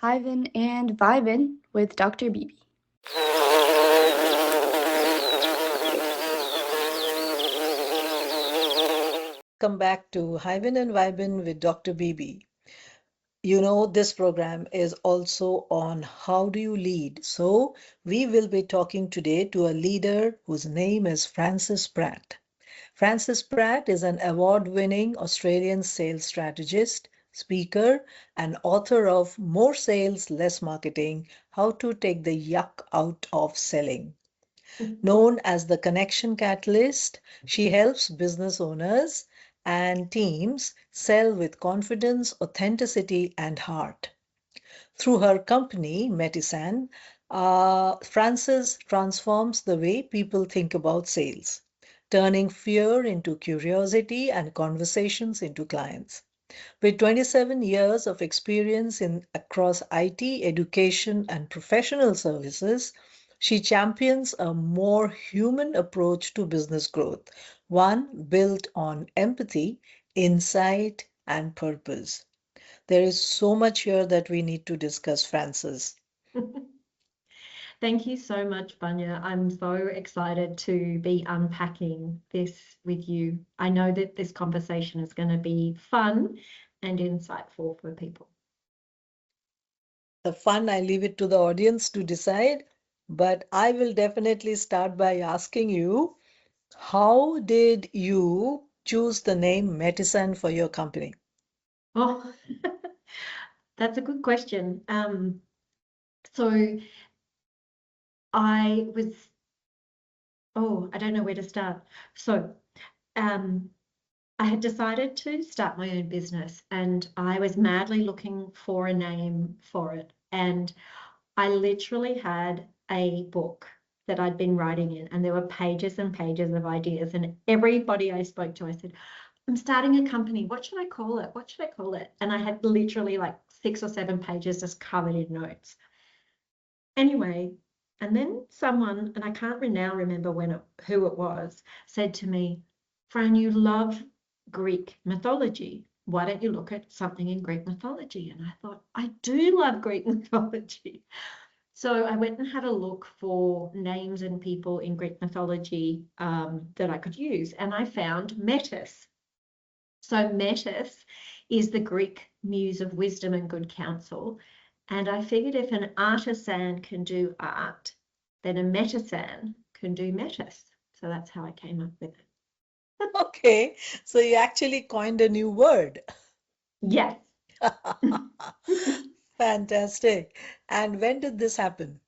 Hivin and Vibin with Dr. Bibi. Welcome back to Hivin and Vibin with Dr. Bibi. You know, this program is also on how do you lead. So, we will be talking today to a leader whose name is Frances Pratt. Frances Pratt is an award-winning Australian sales strategist, speaker, and author of More Sales, Less Marketing: How to Take the Yuck Out of Selling. Known as the Connection Catalyst, she helps business owners and teams sell with confidence, authenticity, and heart. Through her company, Metisan, Frances transforms the way people think about sales, turning fear into curiosity and conversations into clients. With 27 years of experience across IT, education, and professional services, she champions a more human approach to business growth, one built on empathy, insight, and purpose. There is so much here that we need to discuss, Frances. Thank you so much, Vanya. I'm so excited to be unpacking this with you. I know that this conversation is going to be fun and insightful for people. The fun, I leave it to the audience to decide, but I will definitely start by asking you, how did you choose the name Metisan for your company? Oh, that's a good question. So I was, I don't know where to start. So um, I had decided to start my own business and I was madly looking for a name for it. And I literally had a book that I'd been writing in, and there were pages and pages of ideas. And everybody I spoke to, I said, I'm starting a company. What should I call it? What should I call it? And I had literally like 6 or 7 pages just covered in notes. Anyway, and then someone, and I can't now remember who it was, said to me, Fran, you love Greek mythology. Why don't you look at something in Greek mythology? And I thought, I do love Greek mythology. So I went and had a look for names and people in Greek mythology that I could use, and I found Metis. So Metis is the Greek muse of wisdom and good counsel. And I figured if an artisan can do art, then a metisan can do metis. So that's how I came up with it. Okay, so you actually coined a new word. Yes. Fantastic. And when did this happen?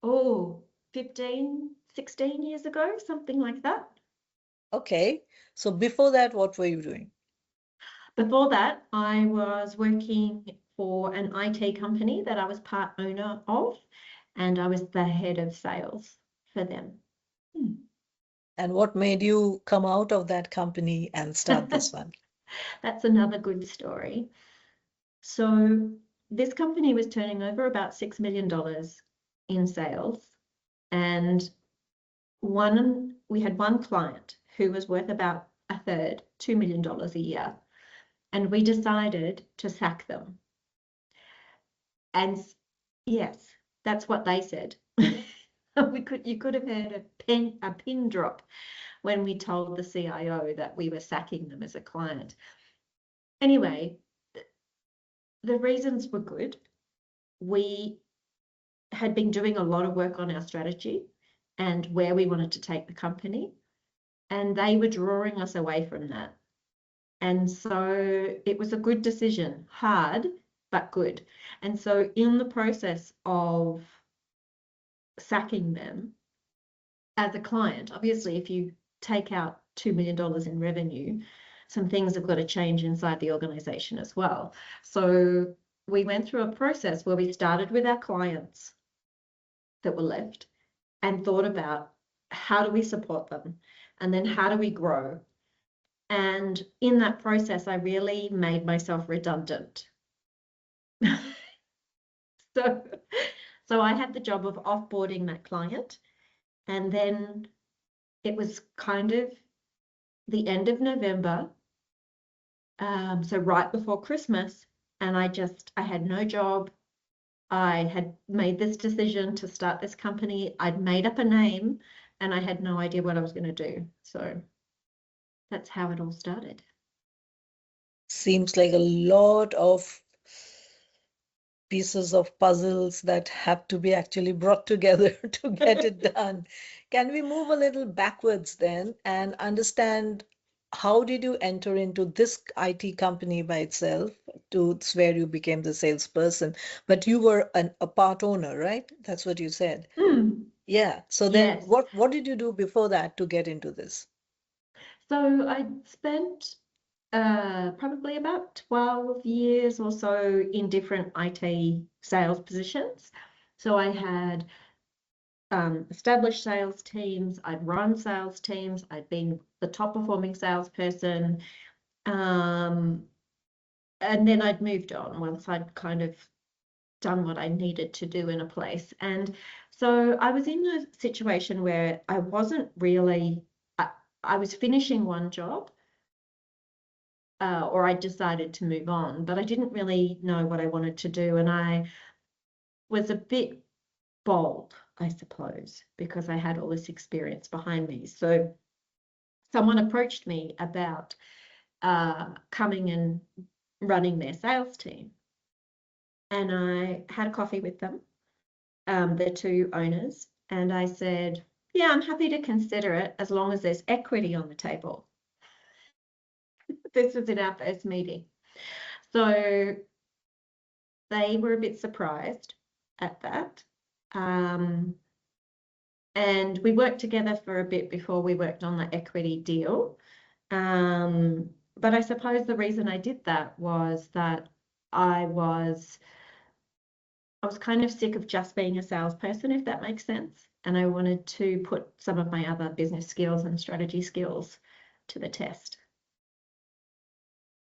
Oh, 15, 16 years ago, something like that. Okay, so before that, what were you doing? Before that, I was working for an IT company that I was part owner of, and I was the head of sales for them. And what made you come out of that company and start this one? That's another good story. So this company was turning over about $6 million in sales, and we had one client who was worth about a third, $2 million a year, and we decided to sack them. And yes, that's what they said. You could have heard a pin drop when we told the CIO that we were sacking them as a client. Anyway, the reasons were good. We had been doing a lot of work on our strategy and where we wanted to take the company, and they were drawing us away from that. And so it was a good decision, hard, but good. And so in the process of sacking them as a client, obviously, if you take out $2 million in revenue, some things have got to change inside the organization as well. So we went through a process where we started with our clients that were left and thought about how do we support them and then how do we grow. And in that process, I really made myself redundant. so, so I had the job of offboarding that client, and then it was kind of the end of November, so right before Christmas, And I had no job. I had made this decision to start this company. I'd made up a name and I had no idea what I was going to do. So that's how it all started. Seems like a lot of pieces of puzzles that have to be actually brought together to get it done. Can we move a little backwards then and understand how did you enter into this IT company by itself to where you became the salesperson? But you were a part owner, right? That's what you said. Yeah. So then Yes. what did you do before that to get into this? So I spent probably about 12 years or so in different IT sales positions. So I had established sales teams, I'd run sales teams, I'd been the top performing salesperson, and then I'd moved on once I'd kind of done what I needed to do in a place. And so I was in a situation where I wasn't really, I was finishing one job, or I decided to move on, but I didn't really know what I wanted to do. And I was a bit bold, I suppose, because I had all this experience behind me. So someone approached me about coming and running their sales team. And I had a coffee with them, the two owners, and I said, yeah, I'm happy to consider it as long as there's equity on the table. This was in our first meeting. So they were a bit surprised at that. And we worked together for a bit before we worked on the equity deal. But I suppose the reason I did that was that I was kind of sick of just being a salesperson, if that makes sense. And I wanted to put some of my other business skills and strategy skills to the test.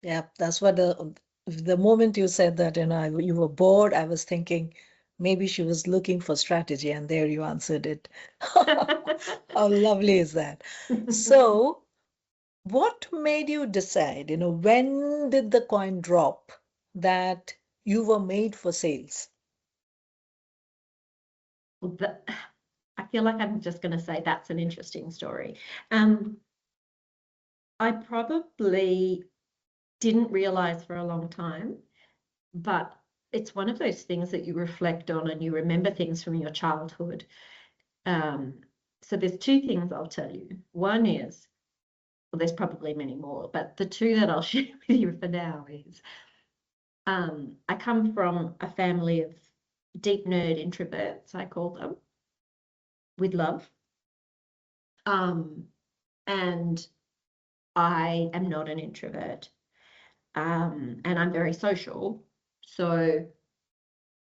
Yeah, that's what the moment you said that, you were bored, I was thinking maybe she was looking for strategy, and there you answered it. How lovely is that? So, what made you decide, when did the coin drop that you were made for sales? I feel like I'm just going to say that's an interesting story. I probably didn't realize for a long time, but it's one of those things that you reflect on and you remember things from your childhood. So there's two things I'll tell you. One is, well, there's probably many more, but the two that I'll share with you for now is, I come from a family of deep nerd introverts, I call them, with love. And I am not an introvert. And I'm very social. So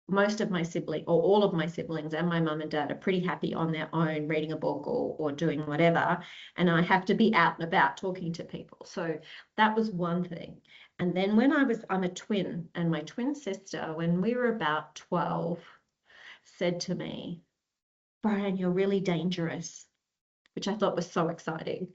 most of my siblings, or all of my siblings and my mum and dad, are pretty happy on their own reading a book or doing whatever. And I have to be out and about talking to people. So that was one thing. And then I'm a twin, and my twin sister, when we were about 12, said to me, Brian, you're really dangerous, which I thought was so exciting.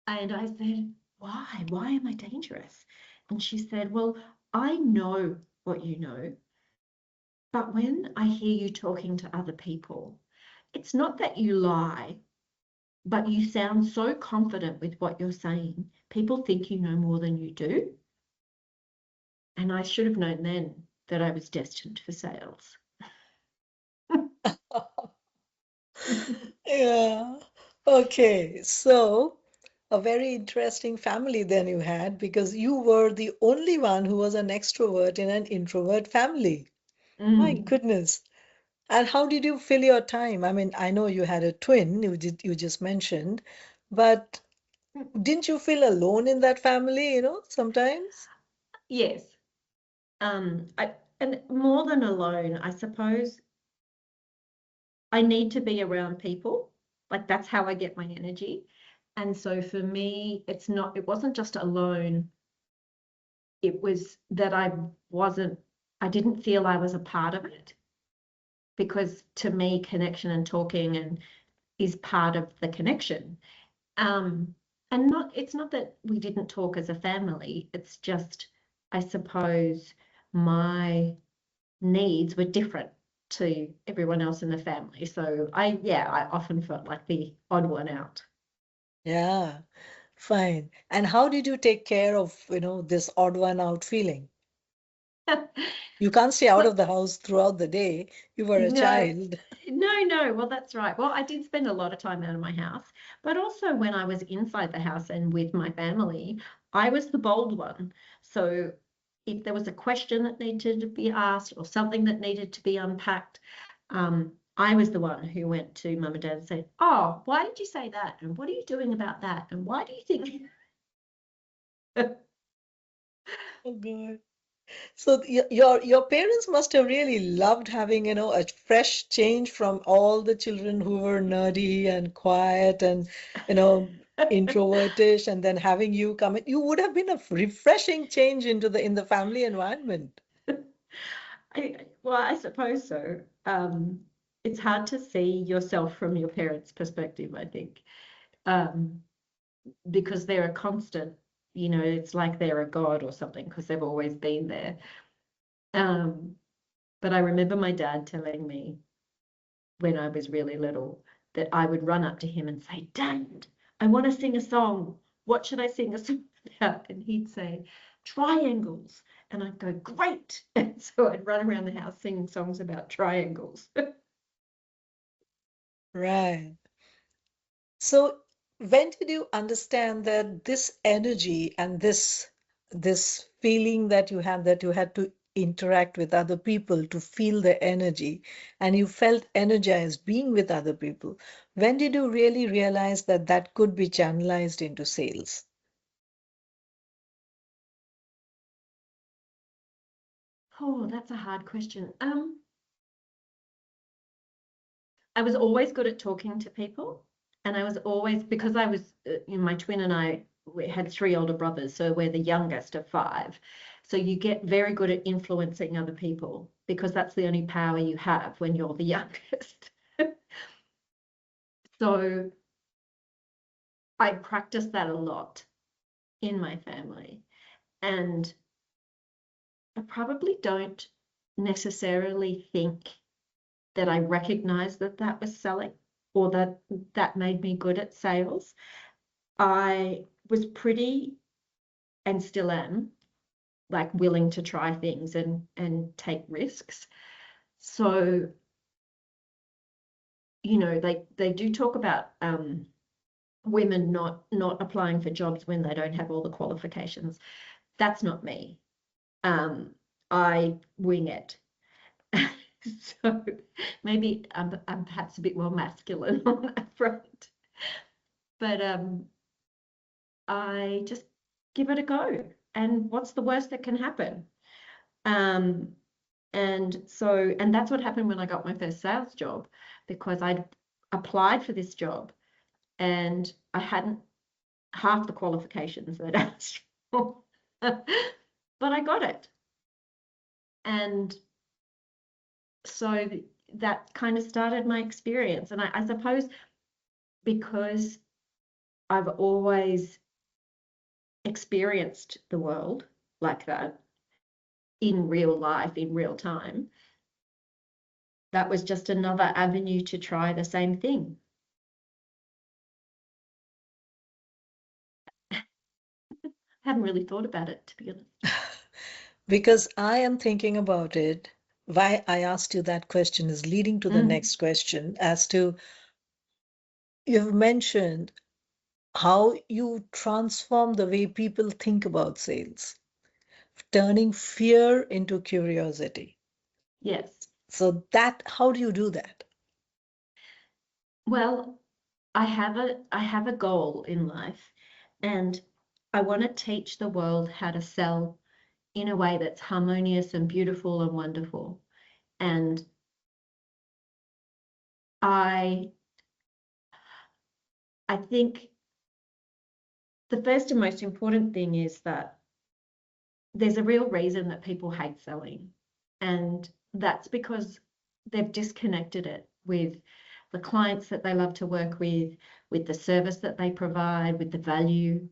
And I said, why? Why am I dangerous? And she said, well, I know what you know, but when I hear you talking to other people, it's not that you lie, but you sound so confident with what you're saying. People think you know more than you do. And I should have known then that I was destined for sales. Yeah. Okay. So, a very interesting family then you had because you were the only one who was an extrovert in an introvert family. My goodness. And how did you fill your time? I mean, I know you had a twin, you just mentioned, but didn't you feel alone in that family, sometimes? Yes. And more than alone, I suppose I need to be around people. Like that's how I get my energy. And so for me, it wasn't just alone. It was that I didn't feel I was a part of it, because to me, connection and talking is part of the connection. Um, And it's not that we didn't talk as a family, it's just, I suppose, my needs were different to everyone else in the family. So I often felt like the odd one out. Yeah, fine. And how did you take care of, this odd one out feeling? You can't stay out Well, of the house throughout the day. You were a no, child. no. Well, that's right. Well, I did spend a lot of time out of my house, but also when I was inside the house and with my family, I was the bold one. So if there was a question that needed to be asked or something that needed to be unpacked, I was the one who went to mum and dad and said, "Oh, why did you say that? And what are you doing about that? And why do you think?" Oh God. So your parents must have really loved having, a fresh change from all the children who were nerdy and quiet and, introvertish, and then having you come in. You would have been a refreshing change in the family environment. Well, I suppose so. It's hard to see yourself from your parents' perspective, I think, um, because they're a constant. It's like they're a god or something because they've always been there. Um, but I remember my dad telling me when I was really little that I would run up to him and say, "Dad, I want to sing a song. What should I sing a song about?" And he'd say, "Triangles." And I'd go, "Great." And so I'd run around the house singing songs about triangles. Right. So when did you understand that this energy and this feeling that you had to interact with other people to feel the energy, and you felt energized being with other people? When did you really realize that that could be channelized into sales? Oh, that's a hard question. I was always good at talking to people, and I was always, because I was, my twin and I, we had three older brothers, so we're the youngest of five. So you get very good at influencing other people because that's the only power you have when you're the youngest. So I practiced that a lot in my family, and I probably don't necessarily think that I recognized that that was selling or that that made me good at sales. I was pretty, and still am, like willing to try things and take risks. So, they do talk about women not applying for jobs when they don't have all the qualifications. That's not me. I wing it. So maybe I'm perhaps a bit more masculine on that front. But I just give it a go. And what's the worst that can happen? Um, and that's what happened when I got my first sales job, because I'd applied for this job and I hadn't half the qualifications they'd asked for. But I got it. And so that kind of started my experience. And I suppose because I've always experienced the world like that in real life, in real time, that was just another avenue to try the same thing. Hadn't really thought about it, to be honest. Because I am thinking about it. Why I asked you that question is leading to the Mm, next question as to you've mentioned how you transform the way people think about sales, turning fear into curiosity. yes. So how do you do that? Well, I have a goal in life, and I want to teach the world how to sell in a way that's harmonious and beautiful and wonderful. And I I think the first and most important thing is that there's a real reason that people hate selling. And that's because they've disconnected it with the clients that they love to work with, with the service that they provide, with the value.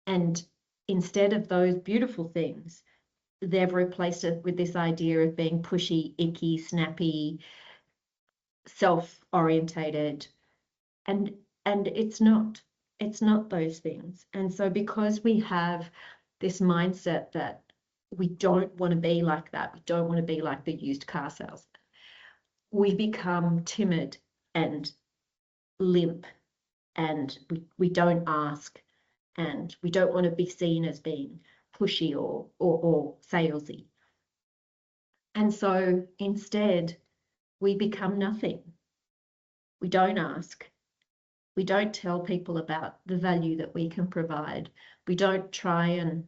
And instead of those beautiful things, they've replaced it with this idea of being pushy, icky, snappy, self-orientated. And it's not those things. And so because we have this mindset that we don't want to be like that, we don't want to be like the used car salesman, we become timid and limp, and we don't ask, and we don't want to be seen as being pushy or salesy. And so instead, we become nothing. We don't ask. We don't tell people about the value that we can provide. We don't try and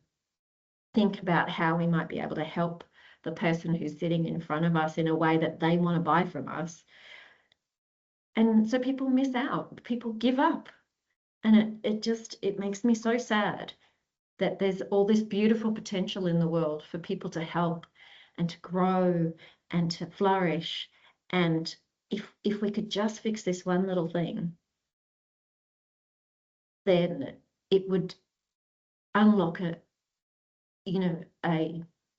think about how we might be able to help the person who's sitting in front of us in a way that they want to buy from us. And so people miss out, people give up. And it makes me so sad that there's all this beautiful potential in the world for people to help and to grow and to flourish. And if we could just fix this one little thing, then it would unlock a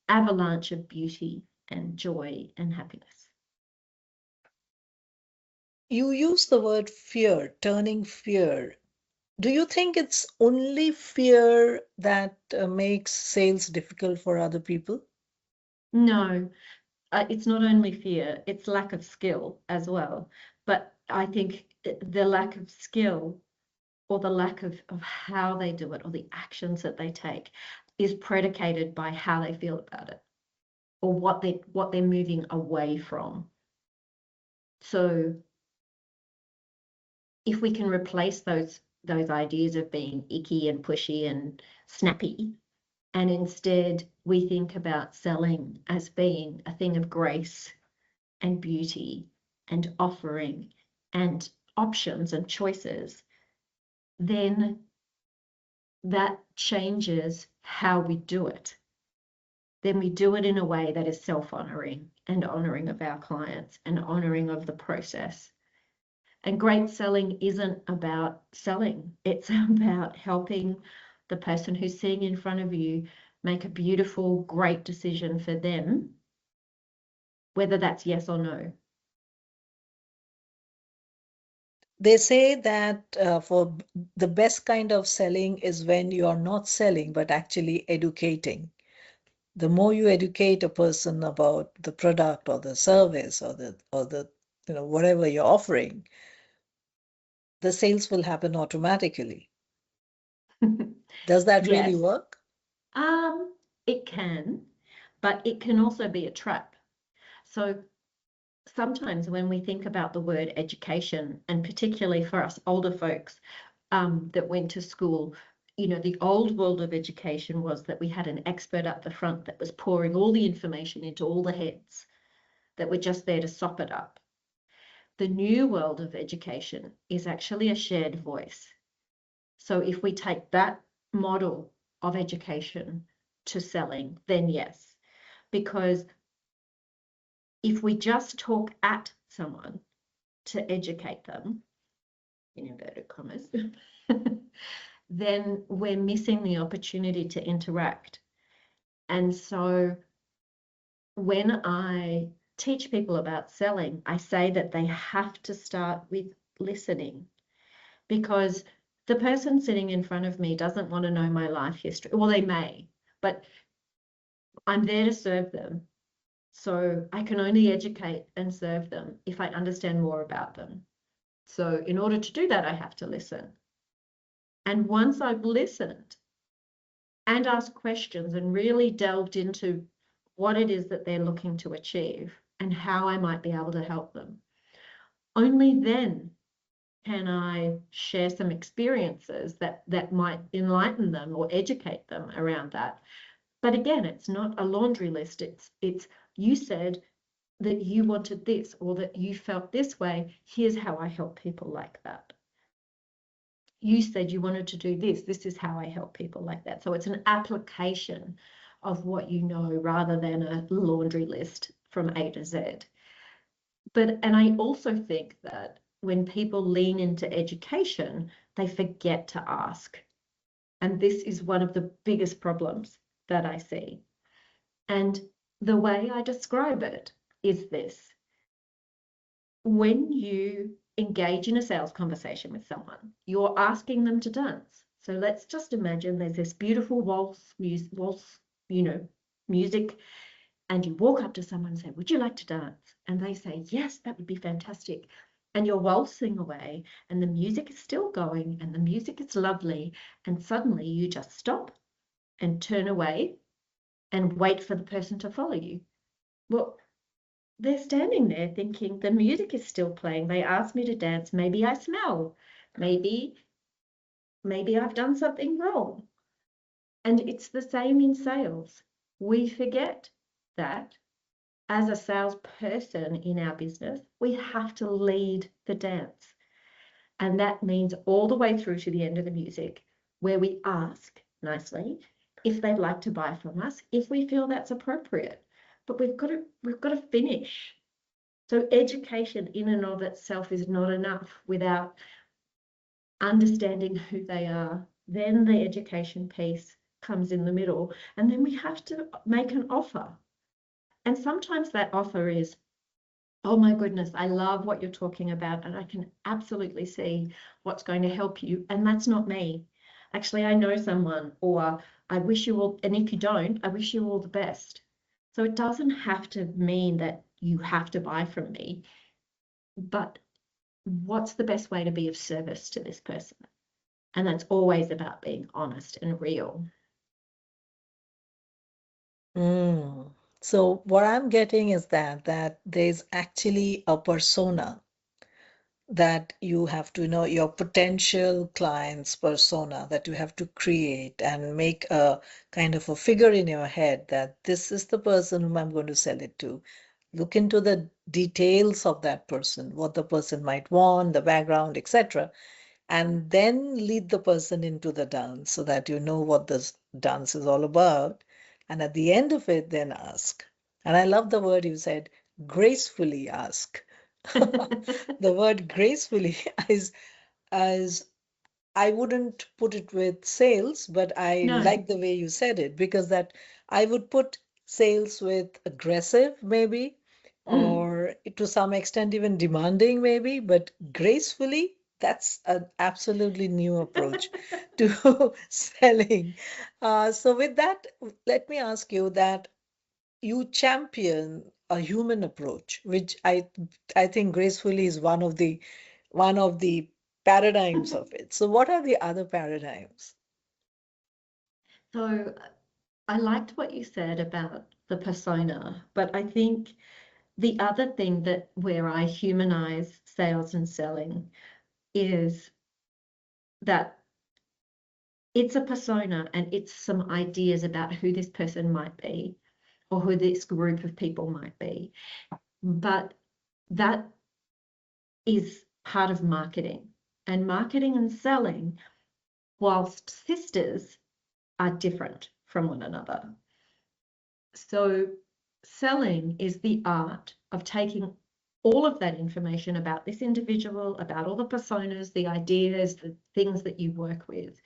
avalanche of beauty and joy and happiness. You use the word fear, turning fear. Do you think it's only fear that makes sales difficult for other people? No, it's not only fear, it's lack of skill as well. But I think the lack of skill or the lack of how they do it or the actions that they take is predicated by how they feel about it or what they're moving away from. So if we can replace those ideas of being icky and pushy and snappy, and instead we think about selling as being a thing of grace and beauty and offering and options and choices, then that changes how we do it. Then we do it in a way that is self-honoring and honoring of our clients and honoring of the process. And great selling isn't about selling. It's about helping the person who's sitting in front of you make a beautiful, great decision for them, whether that's yes or no. They say that for the best kind of selling is when you are not selling, but actually educating. The more you educate a person about the product or the service or the whatever you're offering, the sales will happen automatically. Does that really Yes. work? It can, but it can also be a trap. So sometimes when we think about the word education, and particularly for us older folks that went to school, the old world of education was that we had an expert up the front that was pouring all the information into all the heads that were just there to sop it up. The new world of education is actually a shared voice. So if we take that model of education to selling, then yes, because if we just talk at someone to educate them, in inverted commas, then we're missing the opportunity to interact. And so when I teach people about selling, I say that they have to start with listening, because the person sitting in front of me doesn't want to know my life history. Well, they may, but I'm there to serve them. So I can only educate and serve them if I understand more about them. So in order to do that, I have to listen. And once I've listened and asked questions and really delved into what it is that they're looking to achieve and how I might be able to help them, only then can I share some experiences that might enlighten them or educate them around that. But again, it's not a laundry list. It's you said that you wanted this or that you felt this way. Here's how I help people like that. You said you wanted to do this. This is how I help people like that. So it's an application of what you know rather than a laundry list from A to Z. And I also think that when people lean into education, they forget to ask. And this is one of the biggest problems that I see. And the way I describe it is this. When you engage in a sales conversation with someone, you're asking them to dance. So let's just imagine there's this beautiful music, and you walk up to someone and say, would you like to dance? And they say, yes, that would be fantastic. And you're waltzing away, and the music is still going, and the music is lovely. And suddenly you just stop and turn away and wait for the person to follow you. Well, they're standing there thinking the music is still playing. They asked me to dance. Maybe I smell. Maybe I've done something wrong. And it's the same in sales. We forget that as a salesperson in our business, we have to lead the dance. And that means all the way through to the end of the music, where we ask nicely if they'd like to buy from us, if we feel that's appropriate. But we've got to finish. So education in and of itself is not enough without understanding who they are. Then the education piece comes in the middle, and then we have to make an offer. And sometimes that offer is, oh my goodness, I love what you're talking about, and I can absolutely see what's going to help you. And that's not me. Actually, I know someone, or I wish you all, and if you don't, I wish you all the best. So it doesn't have to mean that you have to buy from me, but what's the best way to be of service to this person? And that's always about being honest and real. So what I'm getting is that there's actually a persona that you have to know, your potential client's persona that you have to create and make a kind of a figure in your head that this is the person whom I'm going to sell it to. Look into the details of that person, what the person might want, the background, etc., and then lead the person into the dance so that you know what this dance is all about. And at the end of it, then ask. And I love the word you said, gracefully ask. The word gracefully is as I wouldn't put it with sales, but I No. like the way you said it because that I would put sales with aggressive maybe, or to some extent even demanding maybe, but gracefully, that's an absolutely new approach to selling. So with that, let me ask you that you champion a human approach, which I think gracefully is one of the paradigms of it. So what are the other paradigms? So I liked what you said about the persona, but I think the other thing that where I humanize sales and selling is that it's a persona and it's some ideas about who this person might be or who this group of people might be. But that is part of marketing. And marketing and selling, whilst sisters, are different from one another. So selling is the art of taking all of that information about this individual, about all the personas, the ideas, the things that you work with,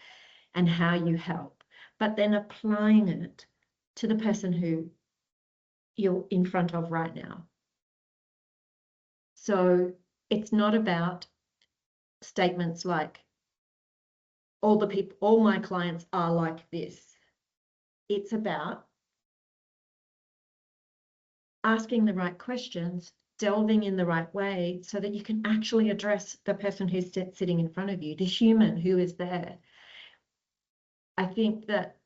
and how you help, but then applying it to the person who you're in front of right now. So it's not about statements like, all my clients are like this. It's about asking the right questions, delving in the right way so that you can actually address the person who's sitting in front of you, the human who is there. I think that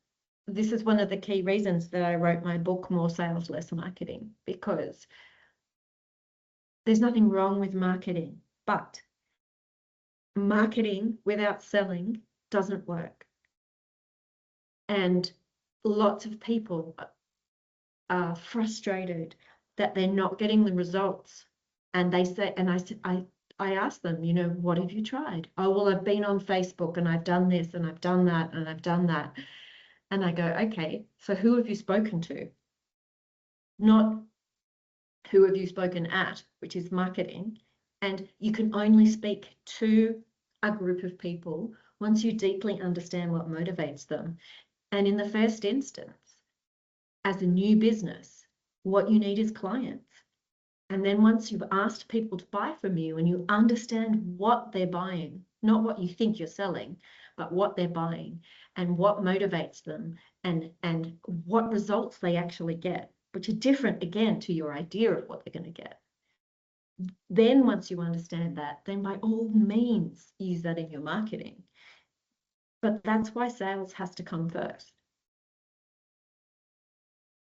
this is one of the key reasons that I wrote my book, More Sales, Less Marketing, because there's nothing wrong with marketing, but marketing without selling doesn't work. And lots of people are frustrated that they're not getting the results. And they say, and I ask them, what have you tried? Oh, well, I've been on Facebook and I've done this and I've done that and I've done that. And I go, okay, so who have you spoken to? Not who have you spoken at, which is marketing. And you can only speak to a group of people once you deeply understand what motivates them. And in the first instance, as a new business, what you need is clients. And then once you've asked people to buy from you and you understand what they're buying, not what you think you're selling, but what they're buying and what motivates them and what results they actually get, which are different again to your idea of what they're going to get. Then once you understand that, then by all means use that in your marketing. But that's why sales has to come first.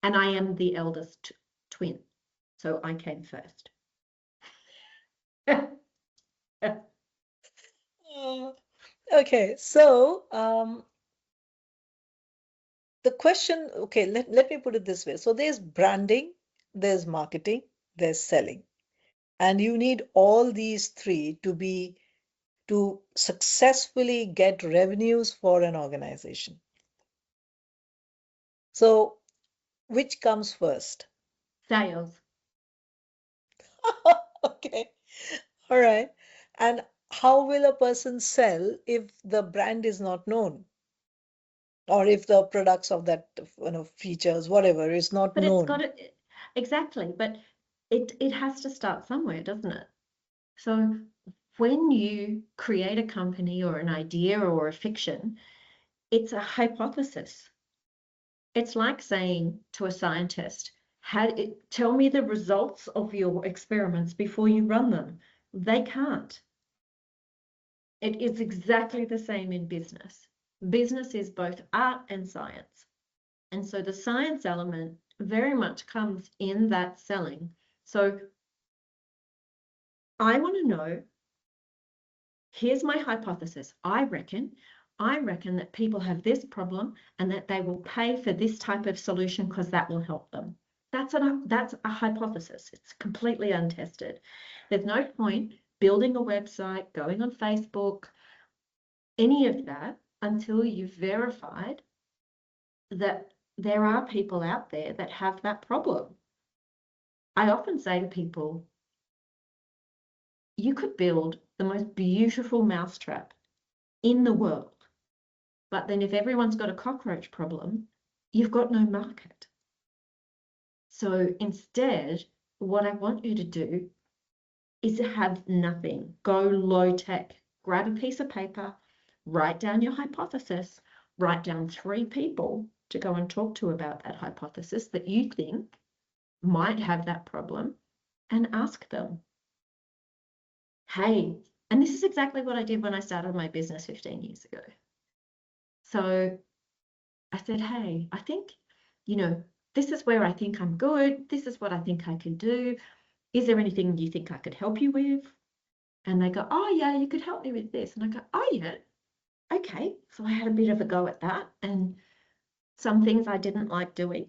And I am the eldest twin, so I came first. Okay, so the question, okay, let me put it this way. So there's branding, there's marketing, there's selling. And you need all these three to successfully get revenues for an organization. So which comes first? Sales. Okay, all right. And how will a person sell if the brand is not known? Or if the products of that, features, whatever, is not But it's got known? to, exactly, but it has to start somewhere, doesn't it? So when you create a company or an idea or a fiction, it's a hypothesis. It's like saying to a scientist, tell me the results of your experiments before you run them. They can't. It is exactly the same in business. Business is both art and science. And so the science element very much comes in that selling. So I want to know, here's my hypothesis. I reckon that people have this problem and that they will pay for this type of solution because that will help them. That's a hypothesis. It's completely untested. There's no point building a website, going on Facebook, any of that until you've verified that there are people out there that have that problem. I often say to people, you could build the most beautiful mousetrap in the world, but then if everyone's got a cockroach problem, you've got no market. So instead, what I want you to do is have nothing. Go low tech. Grab a piece of paper, write down your hypothesis, write down 3 people to go and talk to about that hypothesis that you think might have that problem, and ask them, hey, and this is exactly what I did when I started my business 15 years ago. So I said, hey, I think, this is where I think I'm good. This is what I think I can do. Is there anything you think I could help you with? And they go, oh, yeah, you could help me with this. And I go, oh, yeah, okay. So I had a bit of a go at that. And some things I didn't like doing,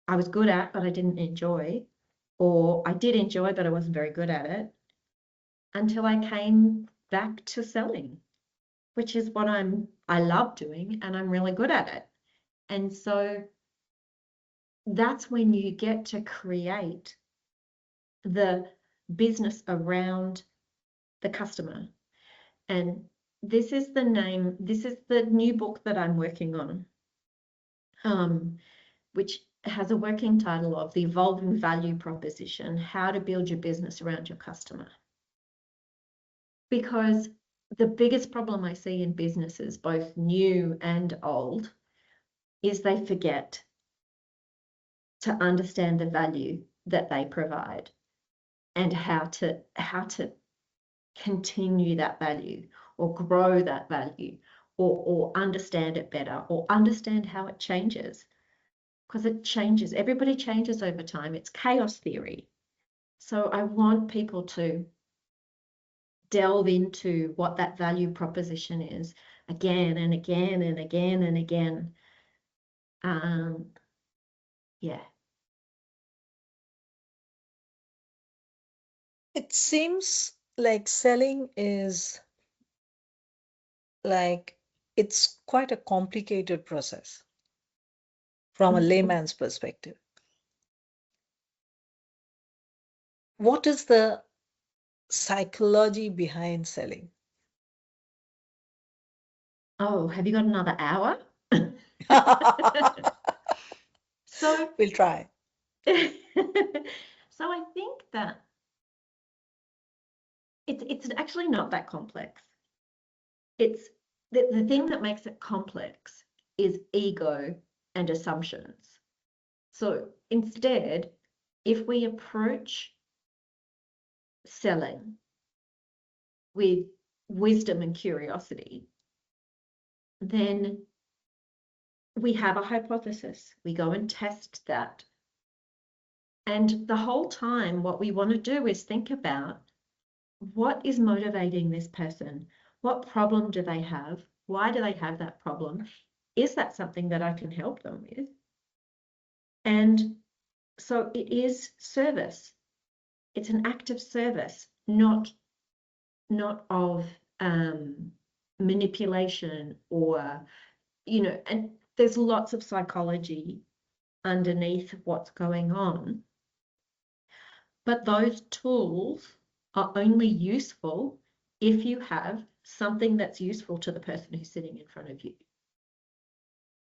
I was good at, but I didn't enjoy. Or I did enjoy, but I wasn't very good at it until I came back to selling, which is what I love doing and I'm really good at it. And so that's when you get to create the business around the customer. And this is the new book that I'm working on, which has a working title of The Evolving Value Proposition, How to Build Your Business Around Your Customer. Because the biggest problem I see in businesses, both new and old, is they forget to understand the value that they provide and how to continue that value or grow that value or understand it better or understand how it changes, because it changes. Everybody changes over time. It's chaos theory. So I want people to delve into what that value proposition is again and again and again and again. Yeah. It seems like selling is like it's quite a complicated process from a layman's perspective. What is the psychology behind selling. Oh, have you got another hour? So, We'll try. so I think that it's actually not that complex. It's the thing that makes it complex is ego and assumptions. So instead, if we approach selling with wisdom and curiosity, then we have a hypothesis. We go and test that. And the whole time, what we want to do is think about what is motivating this person? What problem do they have? Why do they have that problem? Is that something that I can help them with? And so it is service. It's an act of service, not of manipulation or, and there's lots of psychology underneath what's going on. But those tools are only useful if you have something that's useful to the person who's sitting in front of you.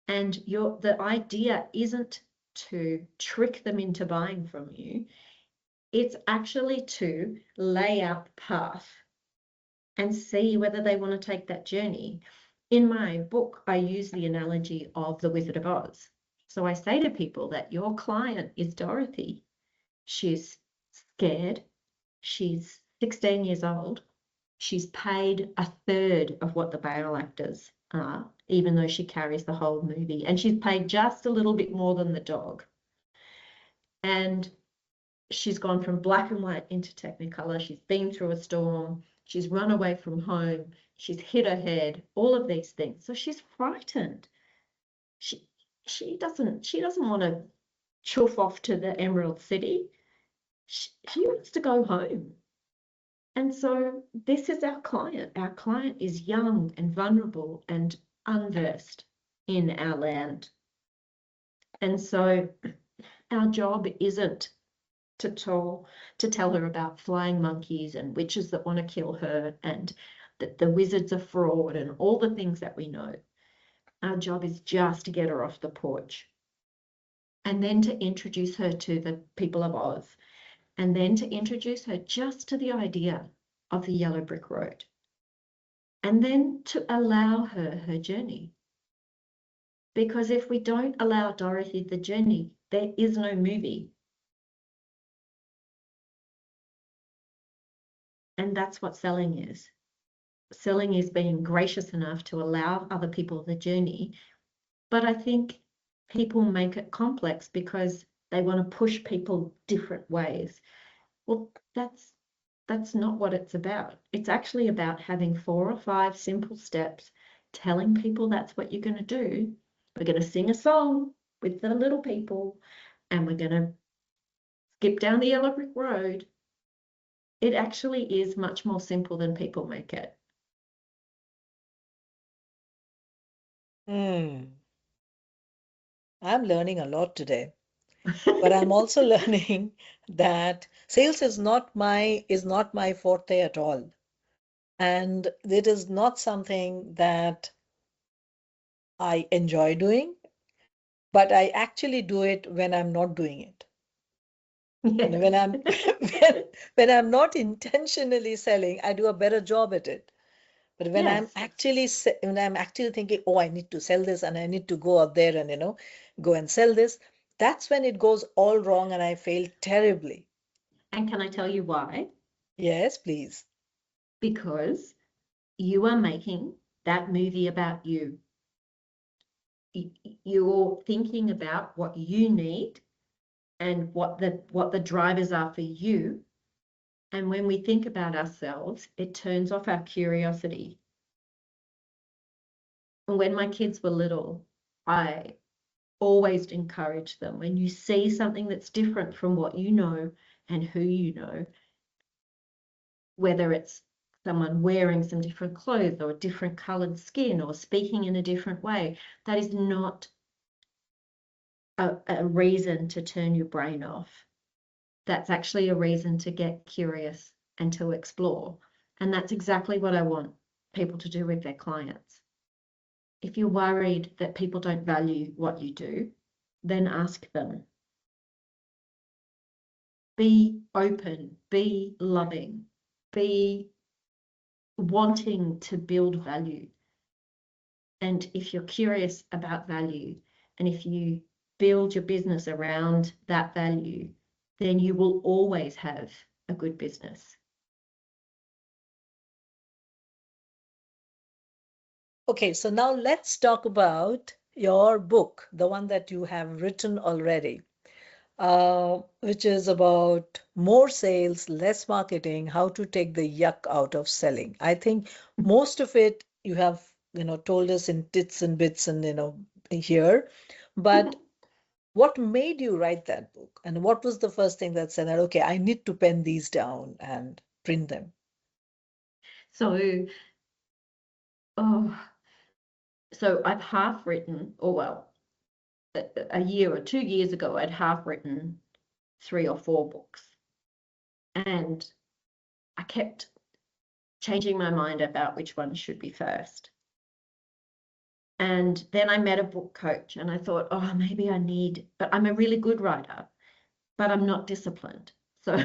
And the idea isn't to trick them into buying from you. It's actually to lay out the path and see whether they want to take that journey. In my book, I use the analogy of the Wizard of Oz. So I say to people that your client is Dorothy. She's scared. She's 16 years old. She's paid a third of what the male actors are, even though she carries the whole movie. And she's paid just a little bit more than the dog. And she's gone from black and white into Technicolor. She's been through a storm. She's run away from home. She's hit her head, all of these things. So she's frightened. She doesn't want to chuff off to the Emerald City. She wants to go home. And so this is our client. Our client is young and vulnerable and unversed in our land. And so our job isn't to tell her about flying monkeys and witches that want to kill her and that the wizards are fraud and all the things that we know. Our job is just to get her off the porch and then to introduce her to the people of Oz and then to introduce her just to the idea of the yellow brick road and then to allow her journey. Because if we don't allow Dorothy the journey, there is no movie. And that's what selling is. Selling is being gracious enough to allow other people the journey. But I think people make it complex because they want to push people different ways. Well, that's not what it's about. It's actually about having 4 or 5 simple steps, telling people that's what you're going to do. We're going to sing a song with the little people and we're going to skip down the yellow brick road. It actually is much more simple than people make it. I'm learning a lot today, but I'm also learning that sales is not my forte at all. And it is not something that I enjoy doing, but I actually do it when I'm not doing it. Yes. When I'm when I'm not intentionally selling, I do a better job at it. But when Yes. when I'm actually thinking, oh, I need to sell this and I need to go out there and go and sell this, that's when it goes all wrong and I fail terribly. And can I tell you why? Yes, please. Because you are making that movie about you. You're thinking about what you need and what the drivers are for you. And when we think about ourselves, it turns off our curiosity. And when my kids were little, I always encourage them, when you see something that's different from what you know and who you know, whether it's someone wearing some different clothes or a different colored skin or speaking in a different way, that is not a reason to turn your brain off. That's actually a reason to get curious and to explore. And that's exactly what I want people to do with their clients. If you're worried that people don't value what you do, then ask them. Be open, be loving, be wanting to build value. And if you're curious about value, and if you build your business around that value, then you will always have a good business. Okay, so now let's talk about your book, the one that you have written already, which is about more sales, less marketing, how to take the yuck out of selling. I think most of it you have, told us in tits and bits and, here. But what made you write that book? And what was the first thing that said that, okay, I need to pen these down and print them? So, so I've half written, or well, a year or 2 years ago, I'd half written 3 or 4 books. And I kept changing my mind about which one should be first. And then I met a book coach and I thought, oh, maybe but I'm a really good writer, but I'm not disciplined. So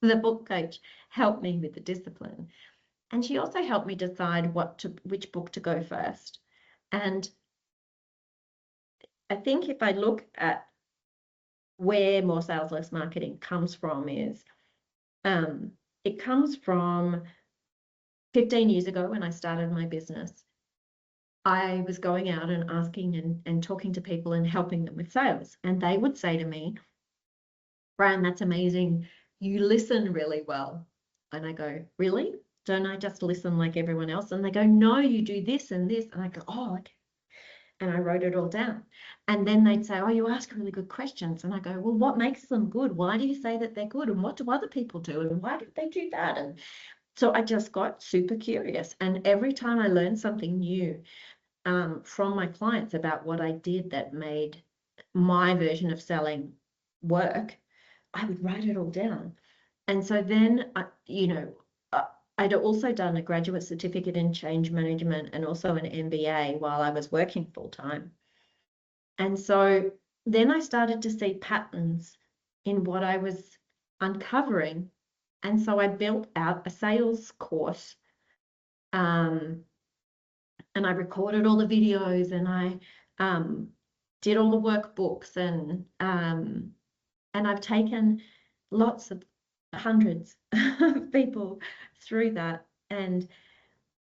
the book coach helped me with the discipline. And she also helped me decide which book to go first. And I think if I look at where More Sales, Less Marketing comes from is, it comes from 15 years ago when I started my business. I was going out and asking and talking to people and helping them with sales. And they would say to me, Fran, that's amazing. You listen really well. And I go, really? Don't I just listen like everyone else? And they go, no, you do this and this. And I go, oh, okay. And I wrote it all down. And then they'd say, oh, you ask really good questions. And I go, well, what makes them good? Why do you say that they're good? And what do other people do? And why did they do that? And so I just got super curious. And every time I learned something new, from my clients about what I did that made my version of selling work, I would write it all down. And so then, I'd also done a graduate certificate in change management and also an MBA while I was working full time. And so then I started to see patterns in what I was uncovering. And so I built out a sales course, and I recorded all the videos and I did all the workbooks and I've taken lots of hundreds of people through that. And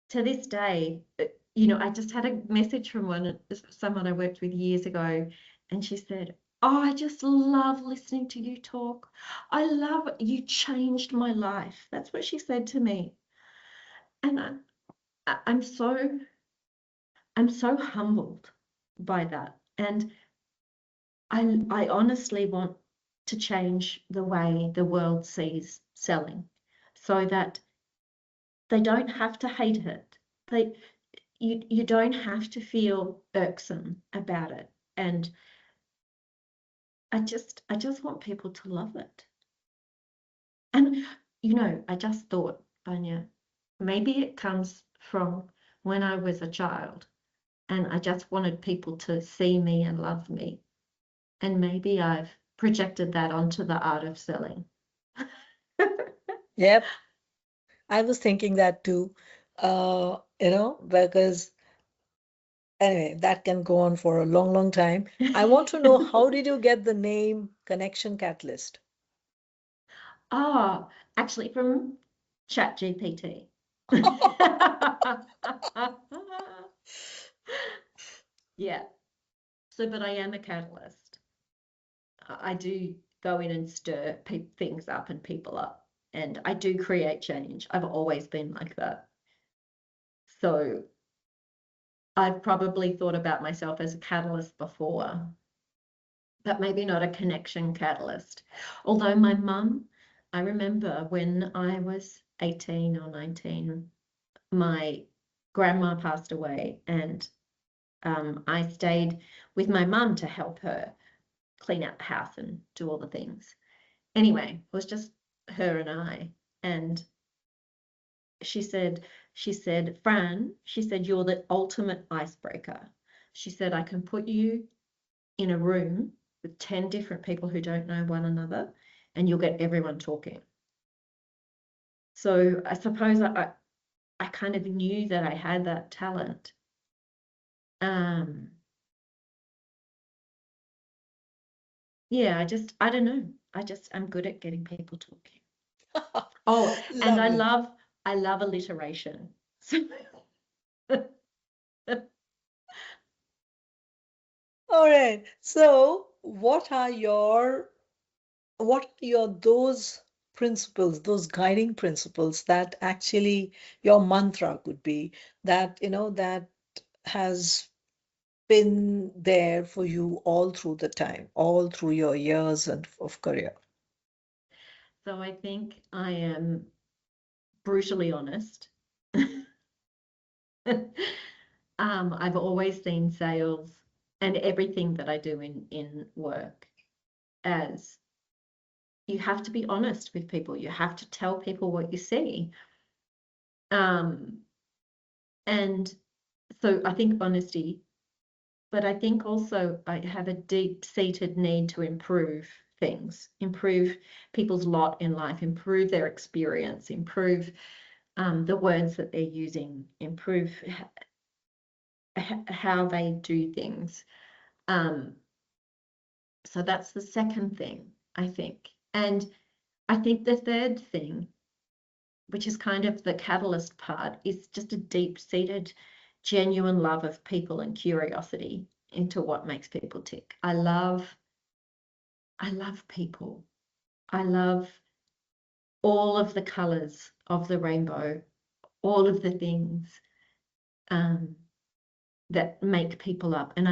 to this day, I just had a message from someone I worked with years ago, and she said, oh, I just love listening to you talk. I love it. You changed my life. That's what she said to me. And I'm so humbled by that. And I honestly want to change the way the world sees selling so that they don't have to hate it. You don't have to feel irksome about it. And I just want people to love it. And I just thought, Vanya, maybe it comes from when I was a child and I just wanted people to see me and love me. And maybe I've projected that onto the art of selling. Yep. I was thinking that too, because anyway, that can go on for a long, long time. I want to know, how did you get the name Connection Catalyst? Oh, actually from ChatGPT. Yeah. So, but I am a catalyst. I do go in and stir things up and people up, and I do create change. I've always been like that. So I've probably thought about myself as a catalyst before, but maybe not a connection catalyst. Although my mum, I remember when I was 18 or 19, my grandma passed away, and I stayed with my mum to help her clean out the house and do all the things. Anyway, it was just her and I. And she said, Fran, she said, you're the ultimate icebreaker. She said, I can put you in a room with 10 different people who don't know one another, and you'll get everyone talking. So I suppose I kind of knew that I had that talent. Yeah, I don't know. I'm good at getting people talking. Oh, and Lovely. I love alliteration. So All right. So, what are your those principles, those guiding principles that actually your mantra could be that, that has been there for you all through the time, all through your years of career? so I think I am brutally honest. I've always seen sales and everything that I do in work as you have to be honest with people. You have to tell people what you see. And so I think honesty, but I think also I have a deep-seated need to improve things, improve people's lot in life, improve their experience, improve the words that they're using, improve how they do things. So that's the second thing, I think. And I think the third thing, which is kind of the catalyst part, is just a deep-seated, genuine love of people and curiosity into what makes people tick. I love people. I love all of the colors of the rainbow, all of the things that make people up. And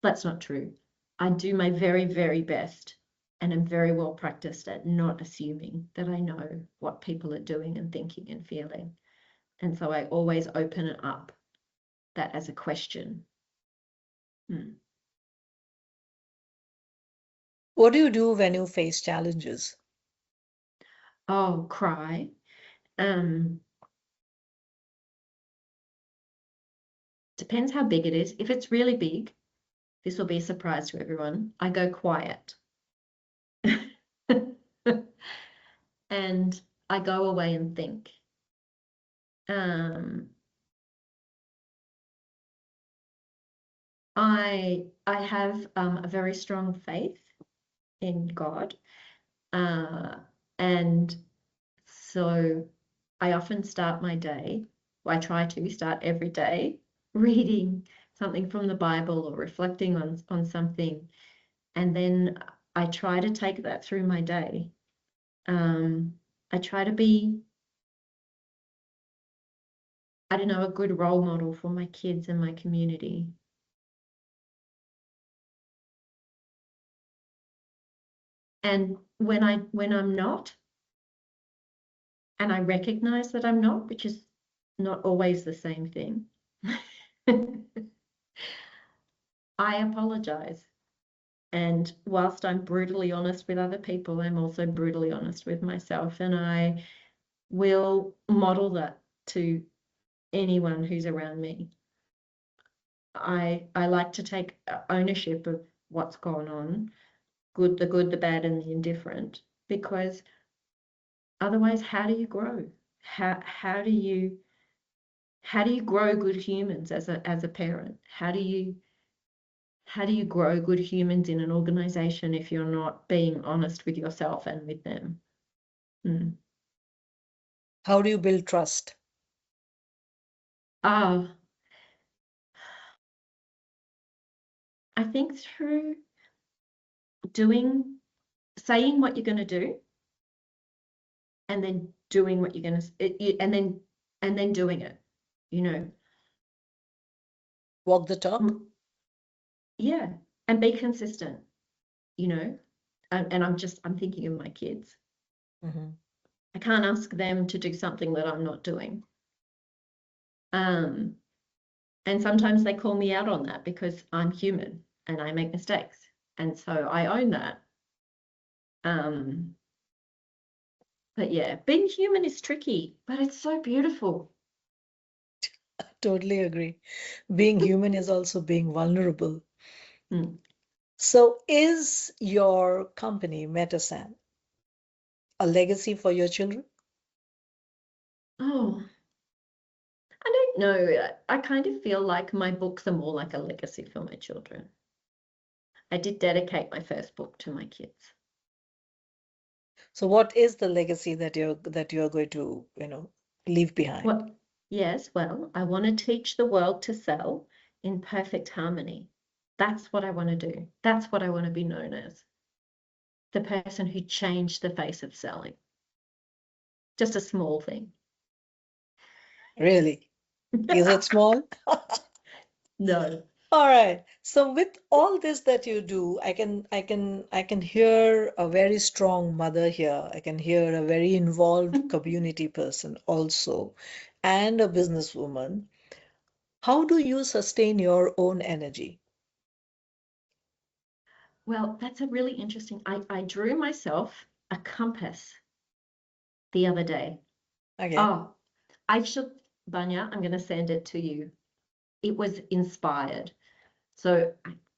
that's not true. I do my very, very best and am very well practiced at not assuming that I know what people are doing and thinking and feeling. And so I always open it up, that as a question. What do you do when you face challenges? Oh, cry. Depends how big it is. If it's really big, this will be a surprise to everyone, I go quiet. And I go away and think. I have a very strong faith in God, and so I often start my day, I try to start every day reading something from the Bible or reflecting on something, and then I try to take that through my day. I try to be, I don't know, a good role model for my kids and my community. And when I'm not, and I recognize that I'm not, which is not always the same thing, I apologize. And whilst I'm brutally honest with other people, I'm also brutally honest with myself. And I will model that to anyone who's around me. I like to take ownership of what's gone on, the good, the bad, and the indifferent, because otherwise, how do you grow? How do you grow good humans as a parent? How do you grow good humans in an organization if you're not being honest with yourself and with them? How do you build trust? I think through saying what you're going to do, and then doing what you're going to, and then doing it, Walk the talk? Yeah, and be consistent, and I'm thinking of my kids. I can't ask them to do something that I'm not doing. And sometimes they call me out on that because I'm human and I make mistakes. And so I own that. But yeah, being human is tricky, but it's so beautiful. Totally agree. Being human is also being vulnerable. Mm. So, is your company, Metasam, a legacy for your children? Oh, I don't know. I kind of feel like my books are more like a legacy for my children. I did dedicate my first book to my kids. So, what is the legacy that you're going to, leave behind? What? Yes, well, I want to teach the world to sell in perfect harmony. That's what I want to do. That's what I want to be known as. The person who changed the face of selling. Just a small thing. Really? Is it small? No. All right. So with all this that you do, I can hear a very strong mother here. I can hear a very involved community person also, and a businesswoman. How do you sustain your own energy? Well, that's a really interesting. I drew myself a compass the other day. Okay. Oh, I should, Banya, I'm going to send it to you. It was inspired. So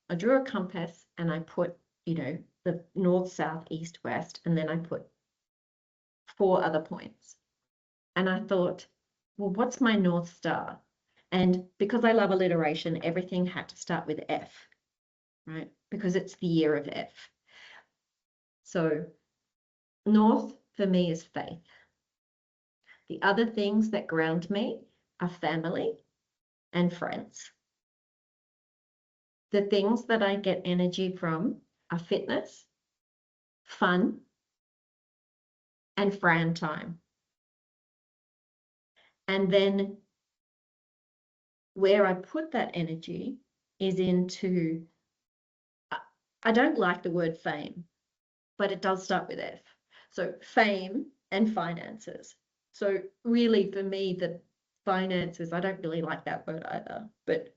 I drew a compass and I put, the north, south, east, west, and then I put 4 other points. And I thought, well, what's my North Star? And because I love alliteration, everything had to start with F, right? Because it's the year of F. So North for me is faith. The other things that ground me are family and friends. The things that I get energy from are fitness, fun, and Fran time. And then where I put that energy is into, I don't like the word fame, but it does start with F. So fame and finances. So really for me, the finances, I don't really like that word either, but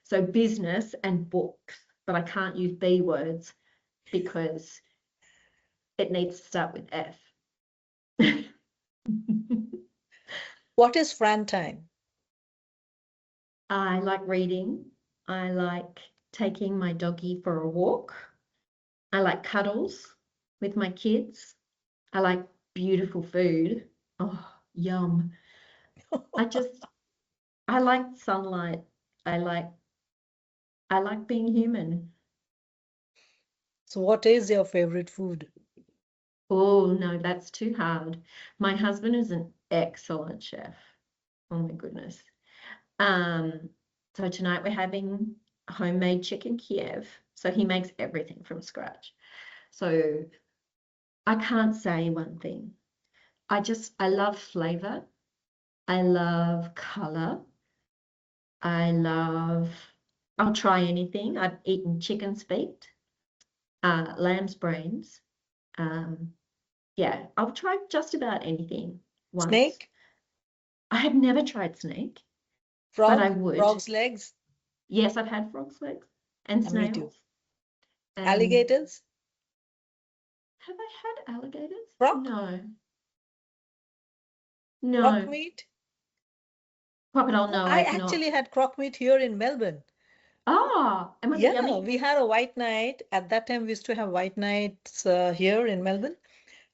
so business and books, but I can't use B words because it needs to start with F. What is Fran time? I like reading. I like taking my doggy for a walk. I like cuddles with my kids. I like beautiful food. Oh, yum. I just, I like sunlight. I like, I like being human. So what is your favorite food? Oh, no, that's too hard. My husband is an excellent chef. Oh my goodness. Um, so tonight we're having homemade chicken Kiev. So he makes everything from scratch. So I can't say one thing. I love flavor. I love color. I'll try anything. I've eaten chicken's feet, lamb's brains. Um, yeah, I'll try just about anything once. Snake? I have never tried snake, but I Frog? would. Frog's legs? Yes, I've had frog's legs and Me too. snails. And Alligators? have I had alligators? Croc? No, Croc no. meat? Crocodile, Oh, no, I I've not. actually had croc meat here in Melbourne. Ah, and was it Yeah, yummy? we had a white night. At that time, we used to have white nights here in Melbourne,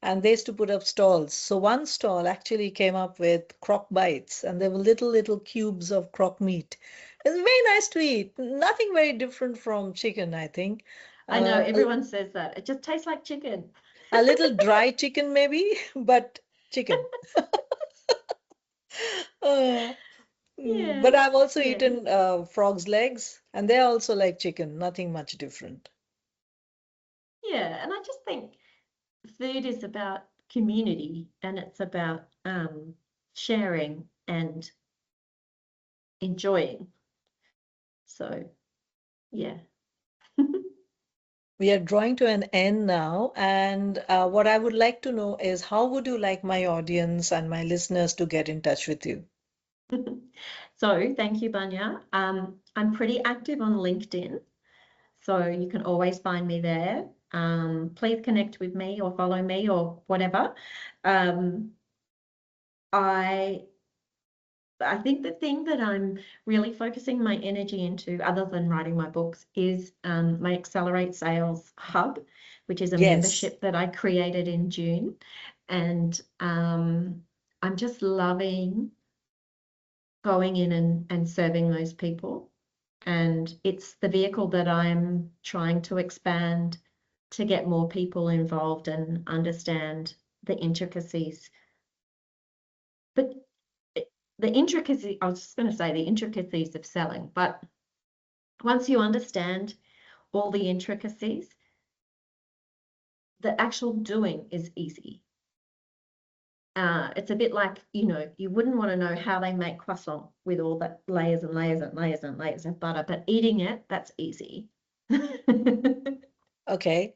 and they used to put up stalls. So one stall actually came up with croc bites, and there were little cubes of croc meat. It's very nice to eat. Nothing very different from chicken, I think. I know Uh, a, everyone says that. It just tastes like chicken. a little dry chicken, maybe, but chicken. Uh, but Yeah, I've also yeah, eaten frog's legs, and they're also like chicken, nothing much different. yeah. And I just think food is about community and it's about sharing and enjoying. So, yeah. We are drawing to an end now, and what I would like to know is how would you like my audience and my listeners to get in touch with you? So, thank you, Banya. I'm pretty active on LinkedIn, so you can always find me there. please connect with me or follow me or whatever. I think the thing that I'm really focusing my energy into, other than writing my books, is my Accelerate Sales Hub, which is a Yes. membership that I created in June. And I'm just loving going in and serving those people. And it's the vehicle that I'm trying to expand to get more people involved and understand the intricacies. But the intricacy, I was just going to say the intricacies of selling, but once you understand all the intricacies, the actual doing is easy. It's a bit like, you wouldn't want to know how they make croissant with all that layers and layers and layers and layers of butter, but eating it, that's easy. Okay.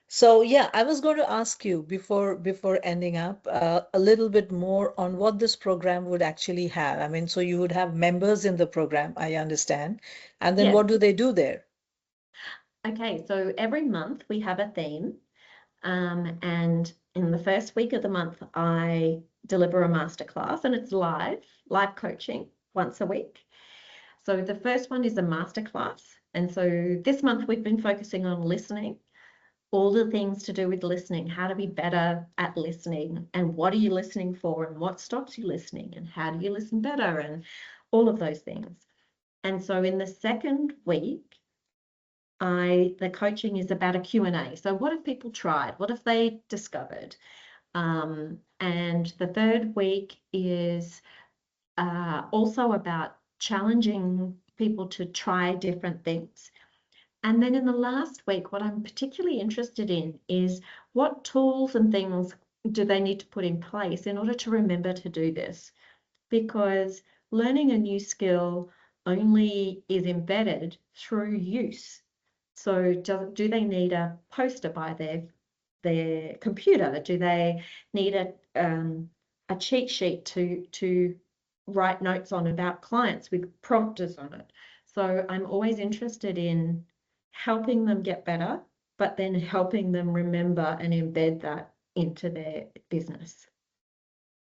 So yeah, I was going to ask you before ending up a little bit more on what this program would actually have. I mean, so you would have members in the program, I understand. And then Yes. what do they do there? Okay, so every month we have a theme. And in the first week of the month, I deliver a masterclass, and it's live coaching once a week. So the first one is a masterclass. And so this month we've been focusing on listening, all the things to do with listening, how to be better at listening, and what are you listening for, and what stops you listening, and how do you listen better, and all of those things. And so in the second week, the coaching is about a Q&A. So what have people tried? What have they discovered? And the third week is also about challenging people to try different things. And then in the last week, what I'm particularly interested in is what tools and things do they need to put in place in order to remember to do this? Because learning a new skill only is embedded through use. So do they need a poster by their computer? Do they need a cheat sheet to write notes on about clients with prompters on it? So I'm always interested in helping them get better, but then helping them remember and embed that into their business.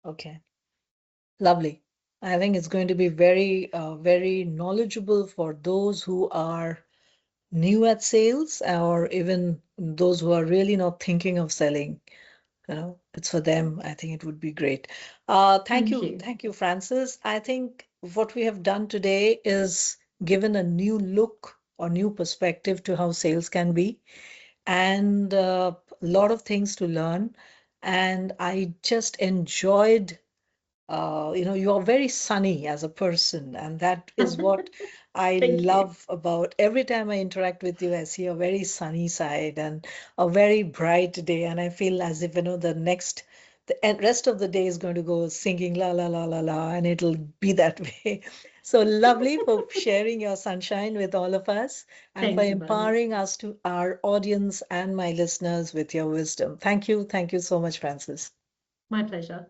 Okay. Lovely. I think it's going to be very knowledgeable for those who are new at sales or even those who are really not thinking of selling. It's for them. I think it would be great. Thank you. Thank you, Frances. I think what we have done today is given a new look or new perspective to how sales can be, and a lot of things to learn. And I just enjoyed you are very sunny as a person, and that is what I love about every time I interact with you. I see a very sunny side and a very bright day, and I feel as if the rest of the day is going to go singing la la la la la, and it'll be that way. So lovely for sharing your sunshine with all of us and for empowering us to our audience and my listeners with your wisdom. Thank you so much, Frances. My pleasure.